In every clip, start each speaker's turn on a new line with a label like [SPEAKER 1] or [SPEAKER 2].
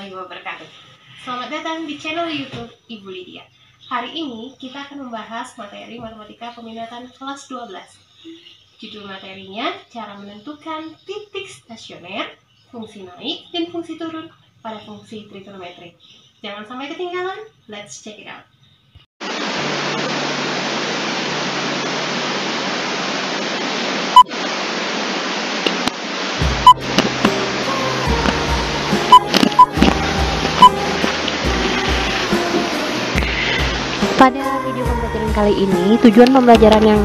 [SPEAKER 1] warahmatullahi wabarakatuh. Selamat datang di channel YouTube Ibu Lydia. Hari ini kita akan membahas materi matematika peminatan kelas 12. Judul materinya, cara menentukan titik stasioner, fungsi naik dan fungsi turun pada fungsi trigonometri. Jangan sampai ketinggalan, let's check it out.
[SPEAKER 2] Pada video pembelajaran kali ini, tujuan pembelajaran yang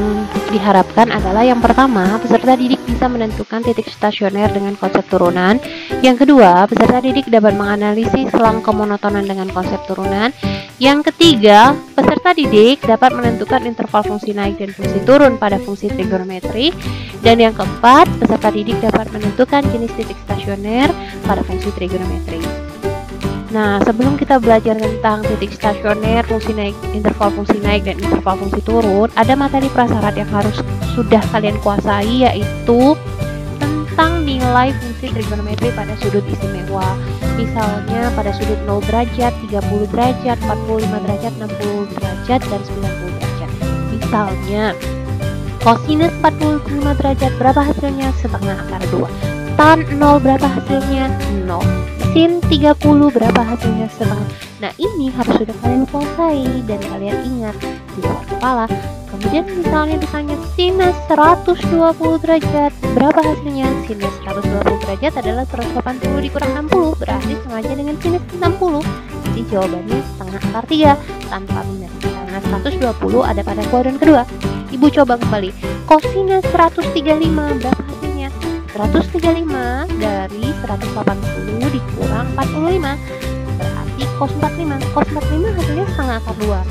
[SPEAKER 2] diharapkan adalah yang pertama, peserta didik bisa menentukan titik stasioner dengan konsep turunan. Yang kedua, peserta didik dapat menganalisis selang kemonotonan dengan konsep turunan. Yang ketiga, peserta didik dapat menentukan interval fungsi naik dan fungsi turun pada fungsi trigonometri. Dan yang keempat, peserta didik dapat menentukan jenis titik stasioner pada fungsi trigonometri. Nah, sebelum kita belajar tentang titik stasioner, fungsi naik, interval fungsi naik, dan interval fungsi turun, ada materi prasyarat yang harus sudah kalian kuasai, yaitu tentang nilai fungsi trigonometri pada sudut istimewa. Misalnya pada sudut 0 derajat, 30 derajat, 45 derajat, 60 derajat, dan 90 derajat. Misalnya, kosinus 45 derajat berapa hasilnya? Setengah akar 2. Tan 0 berapa hasilnya? 0. Sin 30 berapa hasilnya? Setengah. Nah, ini harus sudah kalian kuasai dan kalian ingat di luar kepala. Kemudian misalnya ditanya sinus 120 derajat berapa hasilnya? Sinus 120 derajat adalah 180 dikurang 60, berarti sengaja dengan sinus 60. Jadi jawabannya setengah akar 3 tanpa minus, karena 120 ada pada kuadran kedua. Ibu coba kembali. Kosinus 135 berapa hasilnya? 135 dari 180 dikurang 45, berarti cos 45. Cos 45 hasilnya setengah akar 2.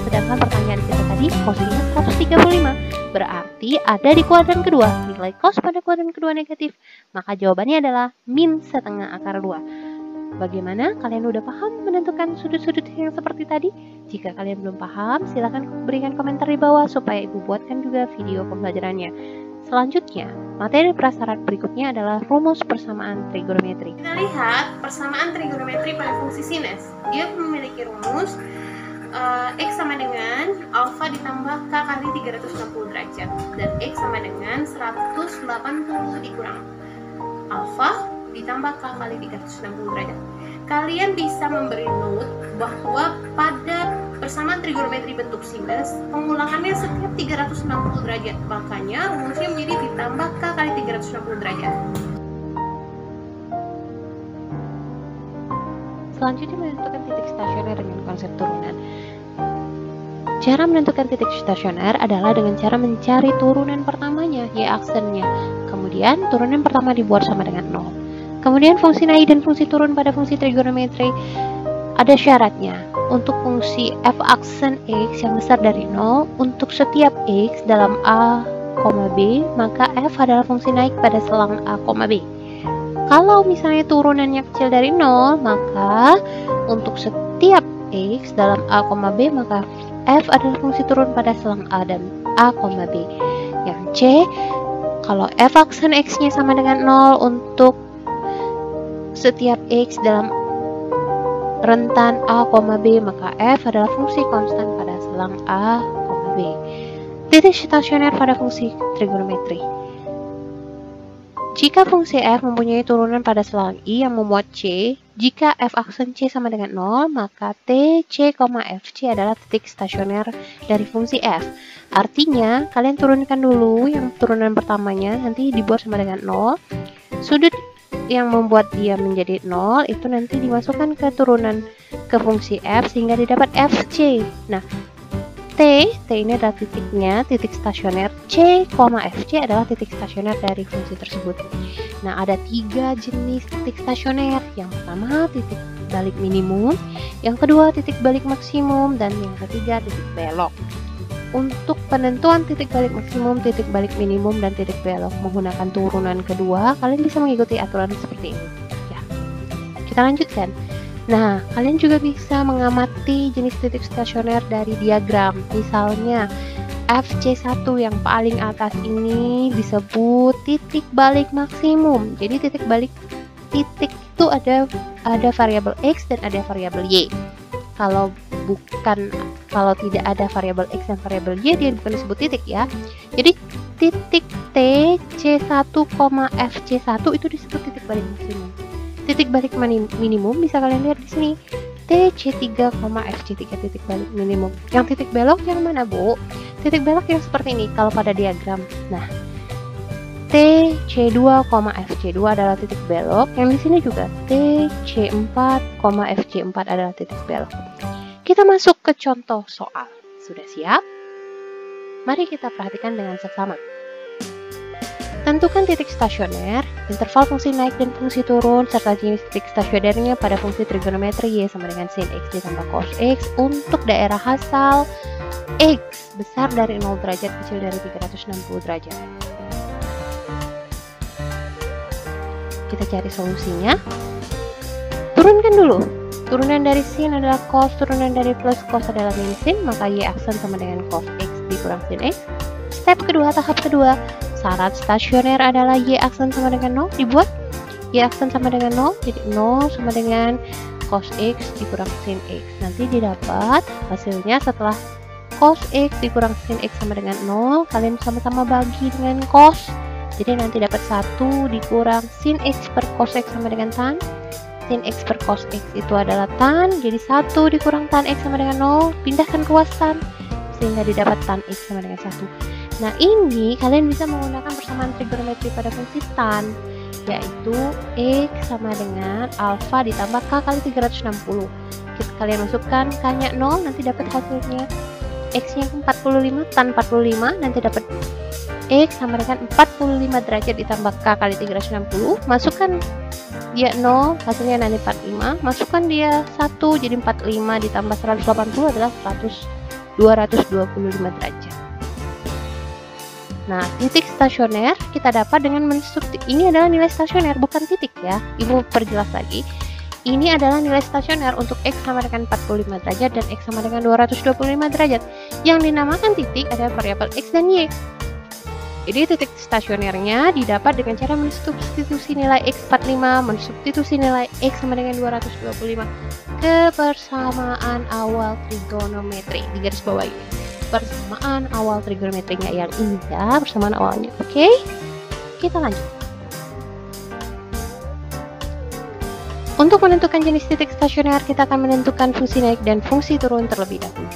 [SPEAKER 2] Sedangkan pertanyaan kita tadi kosinus 135, berarti ada di kuadran kedua. Nilai cos pada kuadran kedua negatif, maka jawabannya adalah min setengah akar 2. Bagaimana? Kalian udah paham menentukan sudut-sudut yang seperti tadi? Jika kalian belum paham, silahkan berikan komentar di bawah supaya ibu buatkan juga video pembelajarannya. Selanjutnya, materi prasyarat berikutnya adalah rumus persamaan trigonometri.
[SPEAKER 1] Kita lihat persamaan trigonometri pada fungsi sinus. Dia memiliki rumus X sama dengan alfa ditambah K kali 360 derajat, dan X sama dengan 180 dikurang alfa ditambah K kali 360 derajat. Kalian bisa memberi note bahwa pada persamaan trigonometri bentuk sinus, pengulangannya setiap 360 derajat. Makanya rumusnya menjadi ditambah K kali 360 derajat.
[SPEAKER 2] Selanjutnya menentukan titik stasioner dengan konsep turunan. Cara menentukan titik stasioner adalah dengan cara mencari turunan pertamanya, y aksennya. Kemudian turunan pertama dibuat sama dengan 0. Kemudian fungsi naik dan fungsi turun pada fungsi trigonometri ada syaratnya. Untuk fungsi f aksen x yang besar dari 0, untuk setiap x dalam a, b, maka f adalah fungsi naik pada selang a, b. Kalau misalnya turunannya kecil dari 0, maka untuk setiap x dalam a, b, maka f adalah fungsi turun pada selang a dan a, b. Yang c, kalau f aksen x-nya sama dengan 0 untuk setiap x dalam rentan a, b, maka f adalah fungsi konstan pada selang a, b. Titik stasioner pada fungsi trigonometri. Jika fungsi f mempunyai turunan pada selang i yang memuat c, jika f aksen c sama dengan 0, maka t, c, f, c adalah titik stasioner dari fungsi f. Artinya, kalian turunkan dulu yang turunan pertamanya, nanti dibuat sama dengan 0. Sudut yang membuat dia menjadi 0 itu nanti dimasukkan ke turunan ke fungsi f sehingga didapat fc. Nah, t ini adalah titiknya, titik stasioner. C, fc adalah titik stasioner dari fungsi tersebut. Nah, ada 3 jenis titik stasioner. Yang pertama titik balik minimum, yang kedua titik balik maksimum, dan yang ketiga titik belok. Untuk penentuan titik balik maksimum, titik balik minimum, dan titik belok menggunakan turunan kedua, kalian bisa mengikuti aturan seperti ini. Ya, kita lanjutkan. Nah, kalian juga bisa mengamati jenis titik stasioner dari diagram. Misalnya, FC1 yang paling atas ini disebut titik balik maksimum. Jadi titik balik titik itu ada variabel x dan ada variabel y. Kalau tidak ada variabel x dan variabel y, dia bukan disebut titik ya. Jadi titik T C1, FC1 itu disebut titik balik maksimum. Titik balik minimum bisa kalian lihat di sini. TC3, FC3 titik balik minimum. Yang titik belok yang mana, Bu? Titik belok yang seperti ini kalau pada diagram. Nah, TC2, FC2 adalah titik belok. Yang di sini juga TC4, FC4 adalah titik belok. Kita masuk ke contoh soal. Sudah siap? Mari kita perhatikan dengan seksama. Tentukan titik stasioner, interval fungsi naik dan fungsi turun, serta jenis titik stasionernya pada fungsi trigonometri Y sama dengan sin X ditambah cos X untuk daerah asal X besar dari 0 derajat kecil dari 360 derajat. Kita cari solusinya. Turunkan dulu. Turunan dari sin adalah cos, turunan dari plus cos adalah min sin, maka Y aksen sama dengan cos X dikurang sin X. Step kedua, tahap kedua. Syarat stasioner adalah Y aksen sama dengan 0 dibuat. Y aksen sama dengan 0, jadi 0 sama dengan cos X dikurang sin X. Nanti didapat hasilnya setelah cos X dikurang sin X sama dengan 0, kalian sama-sama bagi dengan cos. Jadi nanti dapat 1 dikurang sin X per cos X sama dengan tan. Sin X per cos X itu adalah tan, jadi 1 dikurang tan X sama dengan 0, pindahkan ruas tan, sehingga didapat tan X sama dengan 1. Nah, ini kalian bisa menggunakan persamaan trigonometri pada fungsi tan, yaitu X sama dengan alfa ditambah K kali 360. Kalian masukkan K-nya 0, nanti dapat hasilnya X-nya 45, tan 45, nanti dapat X sama dengan 45 derajat ditambah K kali 360. Masukkan dia 0, hasilnya nanti 45. Masukkan dia 1, jadi 45 ditambah 180 adalah 225 derajat. Nah, titik stasioner kita dapat dengan ini adalah nilai stasioner, bukan titik ya. Ibu perjelas lagi. Ini adalah nilai stasioner untuk X sama dengan 45 derajat dan X sama dengan 225 derajat. Yang dinamakan titik adalah variabel X dan Y. Jadi titik stasionernya didapat dengan cara mensubstitusi nilai X45, mensubstitusi nilai X sama dengan 225 ke persamaan awal trigonometri. Di garis bawah ini. Persamaan awal trigonometrinya yang ini ya, persamaan awalnya. Oke, kita lanjut. Untuk menentukan jenis titik stasioner, kita akan menentukan fungsi naik dan fungsi turun terlebih dahulu.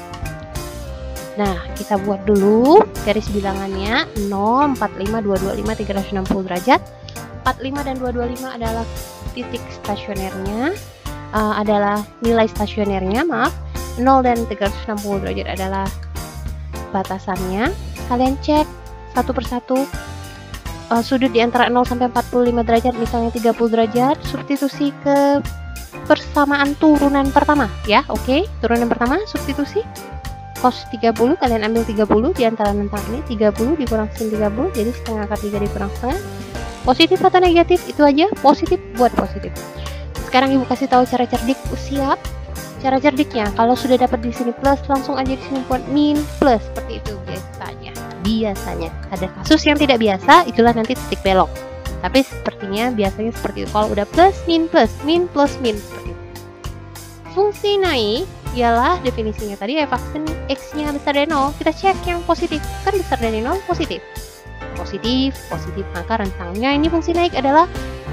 [SPEAKER 2] Nah, kita buat dulu garis bilangannya 0, 45, 225, 360 derajat. 45 dan 225 adalah titik stasionernya, adalah nilai stasionernya, maaf. 0 dan 360 derajat adalah batasannya. Kalian cek satu persatu. Sudut di antara 0 sampai 45 derajat, misalnya 30 derajat, substitusi ke persamaan turunan pertama ya. Oke, turunan pertama substitusi cos 30, kalian ambil 30 di antara rentang ini, 30 dikurang sin 30, jadi setengah akar 3 dikurang setengah. Positif atau negatif, itu aja. Positif, buat positif. Sekarang ibu kasih tahu cara cerdik. Siap? Cara cerdiknya, kalau sudah dapat di sini plus, langsung aja di sini buat min plus, seperti itu biasanya. Ada kasus yang tidak biasa, itulah nanti titik belok. Tapi sepertinya biasanya seperti itu. Kalau udah plus, min plus, min seperti itu. Fungsi naik ialah definisinya tadi f aksen x-nya besar dari 0. Kita cek yang positif, kan besar dari 0 positif. Positif, maka rentangnya ini fungsi naik adalah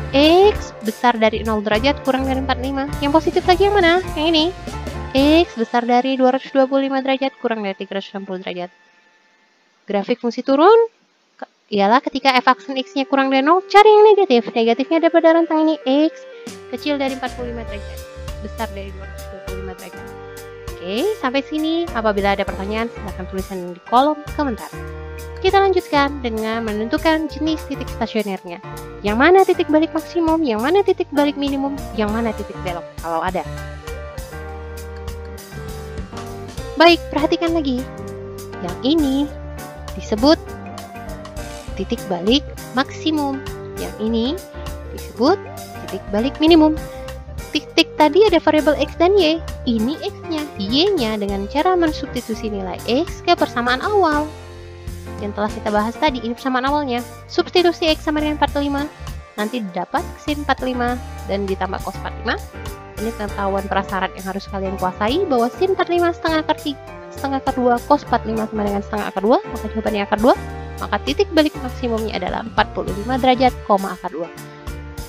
[SPEAKER 2] X besar dari 0 derajat kurang dari 45. Yang positif lagi yang mana? Yang ini. X besar dari 225 derajat kurang dari 360 derajat. Grafik fungsi turun ialah ketika f aksen X-nya kurang dari 0, cari yang negatif. Negatifnya ada pada rentang ini, X kecil dari 45 derajat, besar dari 225 derajat. Oke, sampai sini. Apabila ada pertanyaan, silahkan tulisan di kolom komentar. Kita lanjutkan dengan menentukan jenis titik stasionernya. Yang mana titik balik maksimum, yang mana titik balik minimum, yang mana titik belok, kalau ada. Baik, perhatikan lagi. Yang ini disebut titik balik maksimum. Yang ini disebut titik balik minimum. Titik tadi ada variabel X dan Y. Ini X-nya, Y-nya dengan cara mensubstitusi nilai X ke persamaan awal yang telah kita bahas tadi. Ini persamaan awalnya. Substitusi X sama dengan 45, nanti dapat sin 45 dan ditambah cos 45. Ini pengetahuan prasyarat yang harus kalian kuasai, bahwa sin 45 setengah akar 2 cos 45 sama dengan setengah akar 2, maka jawabannya akar 2, maka titik balik maksimumnya adalah 45 derajat, akar 2.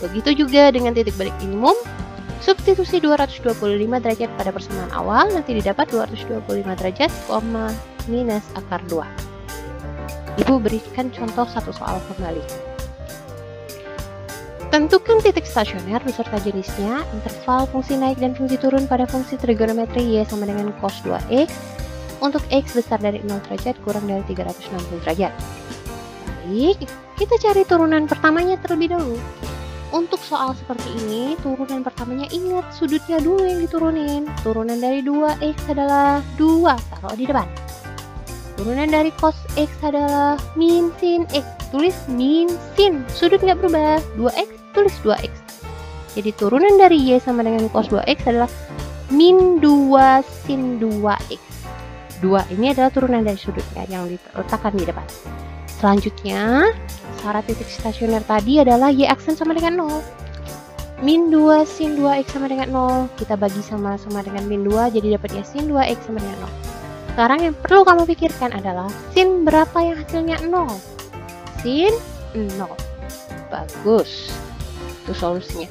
[SPEAKER 2] Begitu juga dengan titik balik minimum, substitusi 225 derajat pada persamaan awal, nanti didapat 225 derajat, minus akar 2. Ibu berikan contoh satu soal kembali. Tentukan titik stasioner beserta jenisnya, interval fungsi naik dan fungsi turun pada fungsi trigonometri Y sama dengan cos 2x untuk X besar dari 0 derajat kurang dari 360 derajat. Baik, kita cari turunan pertamanya terlebih dahulu. Untuk soal seperti ini, turunan pertamanya ingat sudutnya dulu yang diturunin. Turunan dari 2x adalah 2, taruh di depan. Turunan dari cos X adalah min sin X, tulis min sin, sudut nggak berubah, 2x, tulis 2x. Jadi turunan dari Y sama dengan cos 2x adalah min 2 sin 2x. 2 ini adalah turunan dari sudutnya yang diletakkan di depan. Selanjutnya, syarat titik stasioner tadi adalah Y aksen sama dengan 0. Min 2 sin 2x sama dengan 0. Kita bagi sama dengan min 2, jadi dapatnya sin 2x sama dengan 0. Sekarang yang perlu kamu pikirkan adalah sin berapa yang hasilnya 0? Sin 0. Bagus. Itu solusinya.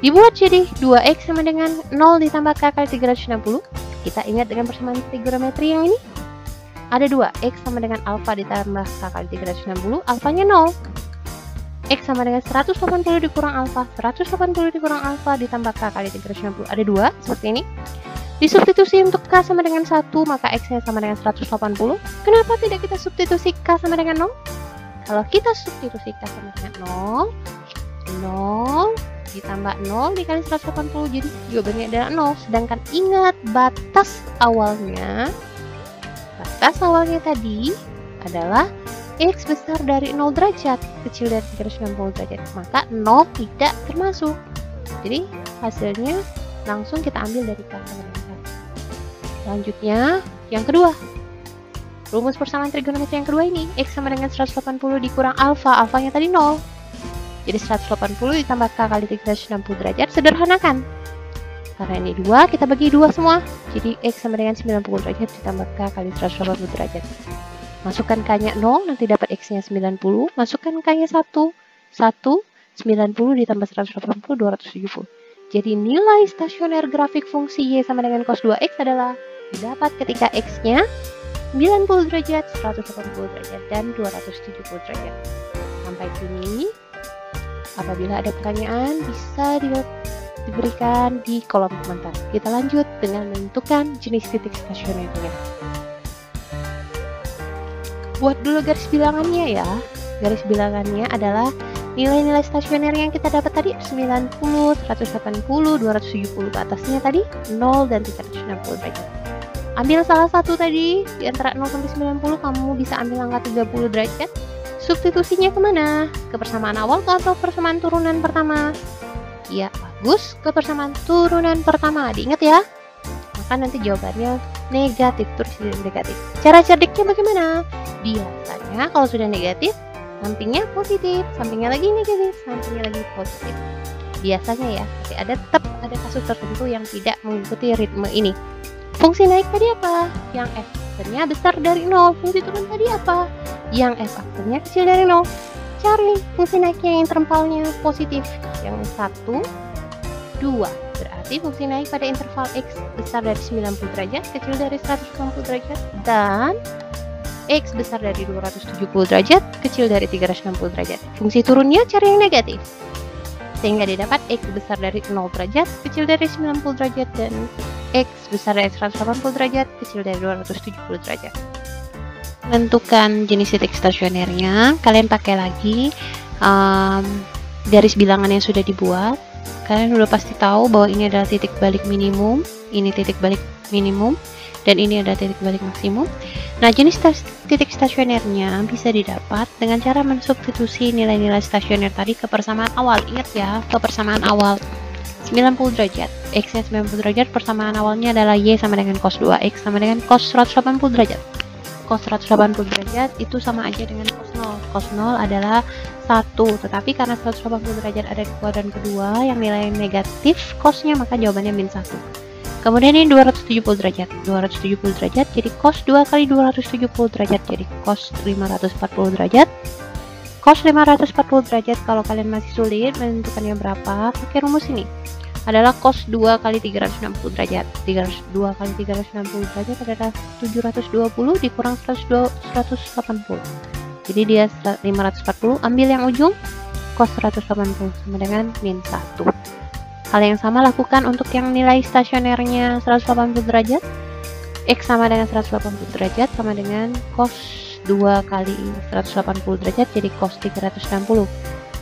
[SPEAKER 2] Dibuat jadi 2x sama dengan 0 ditambah k kali 360. Kita ingat dengan persamaan trigonometri yang ini. Ada 2, x sama dengan alfa ditambah k kali 360, alfanya 0. X sama dengan 180 dikurang alfa, 180 dikurang alfa ditambah k kali 360. Ada 2, seperti ini. Disubstitusi untuk k sama dengan 1, maka x-nya sama dengan 180. Kenapa tidak kita substitusi k sama dengan 0? Kalau kita substitusi k sama dengan 0 ditambah 0 dikali 180, jadi jawabannya adalah 0. Sedangkan ingat batas awalnya tadi adalah x besar dari 0 derajat kecil dari 360 derajat, maka 0 tidak termasuk. Jadi hasilnya langsung kita ambil dari k sama dengan 1. Selanjutnya yang kedua, rumus persamaan trigonometri yang kedua ini, x sama dengan 180 dikurang alfa, alfanya tadi 0. Jadi 180 ditambah k kali 360 derajat, sederhanakan. Karena ini 2, kita bagi 2 semua. Jadi x sama dengan 90 derajat ditambah k kali 180 derajat. Masukkan k-nya 0, nanti dapat x-nya 90. Masukkan k-nya 1, 90 ditambah 180, 270. Jadi nilai stasioner grafik fungsi y sama dengan cos 2x adalah didapat ketika x-nya 90 derajat, 180 derajat, dan 270 derajat. Sampai sini. Apabila ada pertanyaan, bisa diberikan di kolom komentar. Kita lanjut dengan menentukan jenis titik stasionernya. Buat dulu garis bilangannya ya. Garis bilangannya adalah nilai-nilai stasioner yang kita dapat tadi, 90, 180, 270 ke atasnya tadi, 0 dan 360 derajat. Ambil salah satu tadi, di antara 0 sampai 90, kamu bisa ambil angka 30 derajat. Substitusinya kemana? Ke persamaan awal atau persamaan turunan pertama? Ya, bagus, ke persamaan turunan pertama. Diingat ya. Maka nanti jawabannya negatif, terus negatif. Cara cerdiknya bagaimana? Biasanya kalau sudah negatif, sampingnya positif, sampingnya lagi negatif, sampingnya lagi positif. Biasanya ya, tapi tetap ada kasus tertentu yang tidak mengikuti ritme ini. Fungsi naik tadi apa? Yang f aksennya besar dari 0. Fungsi turun tadi apa? Yang f aksennya kecil dari 0. Cari fungsi naiknya yang intervalnya positif. Yang 1, 2. Berarti fungsi naik pada interval x besar dari 90 derajat, kecil dari 180 derajat, dan x besar dari 270 derajat, kecil dari 360 derajat. Fungsi turunnya cari yang negatif. Sehingga didapat x besar dari 0 derajat, kecil dari 90 derajat, dan x besar dari 180 derajat, kecil dari 270 derajat. Menentukan jenis titik stasionernya, kalian pakai lagi garis bilangan yang sudah dibuat. Kalian udah pasti tahu bahwa ini adalah titik balik minimum, ini titik balik minimum, dan ini adalah titik balik maksimum. Nah, jenis titik stasionernya bisa didapat dengan cara mensubstitusi nilai-nilai stasioner tadi ke persamaan awal. Ingat ya, ke persamaan awal 90 derajat, x-nya 90 derajat, persamaan awalnya adalah y sama dengan cos 2x sama dengan cos 180 derajat. Cos 180 derajat itu sama aja dengan cos 0. Cos 0 adalah 1, tetapi karena 180 derajat ada di kuadran kedua yang nilai negatif cosnya, maka jawabannya min 1. Kemudian ini 270 derajat. 270 derajat jadi cos 2 kali 270 derajat jadi cos 540 derajat. Cos 540 derajat, kalau kalian masih sulit menentukannya berapa, pakai rumus ini. Adalah cos 2 kali 360 derajat. 2 kali 360 derajat adalah 720 dikurang 180. Jadi dia 540, ambil yang ujung, cos 180 sama dengan min 1. Hal yang sama lakukan untuk yang nilai stasionernya 180 derajat. X sama dengan 180 derajat sama dengan cos 2 kali 180 derajat jadi cos 360.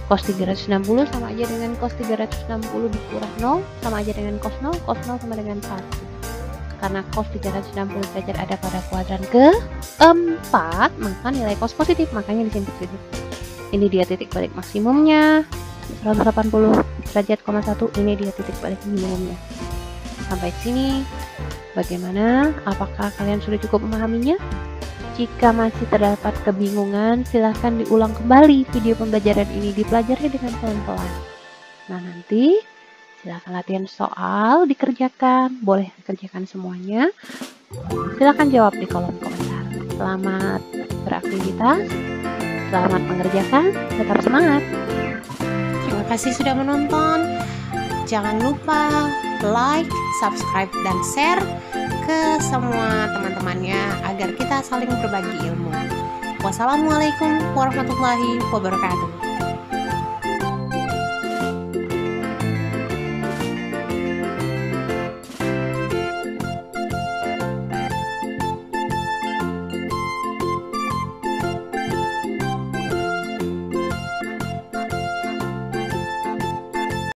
[SPEAKER 2] Cos 360 sama aja dengan cos 360 dikurang 0 sama aja dengan cos 0. Cos 0 sama dengan 1. Karena cos 360 derajat ada pada kuadran ke-4, maka nilai cos positif, makanya di sini titik. Ini dia titik balik maksimumnya 180 derajat, 1, ini dia titik balik minimumnya. Sampai sini bagaimana? Apakah kalian sudah cukup memahaminya? Jika masih terdapat kebingungan, silahkan diulang kembali video pembelajaran ini, dipelajari dengan pelan-pelan. Nah, nanti silahkan latihan soal, dikerjakan, boleh dikerjakan semuanya. Silahkan jawab di kolom komentar. Selamat beraktivitas, selamat mengerjakan, tetap semangat.
[SPEAKER 1] Terima kasih sudah menonton. Jangan lupa like, subscribe, dan share ke semua teman-temannya agar kita saling berbagi ilmu. Wassalamualaikum warahmatullahi wabarakatuh.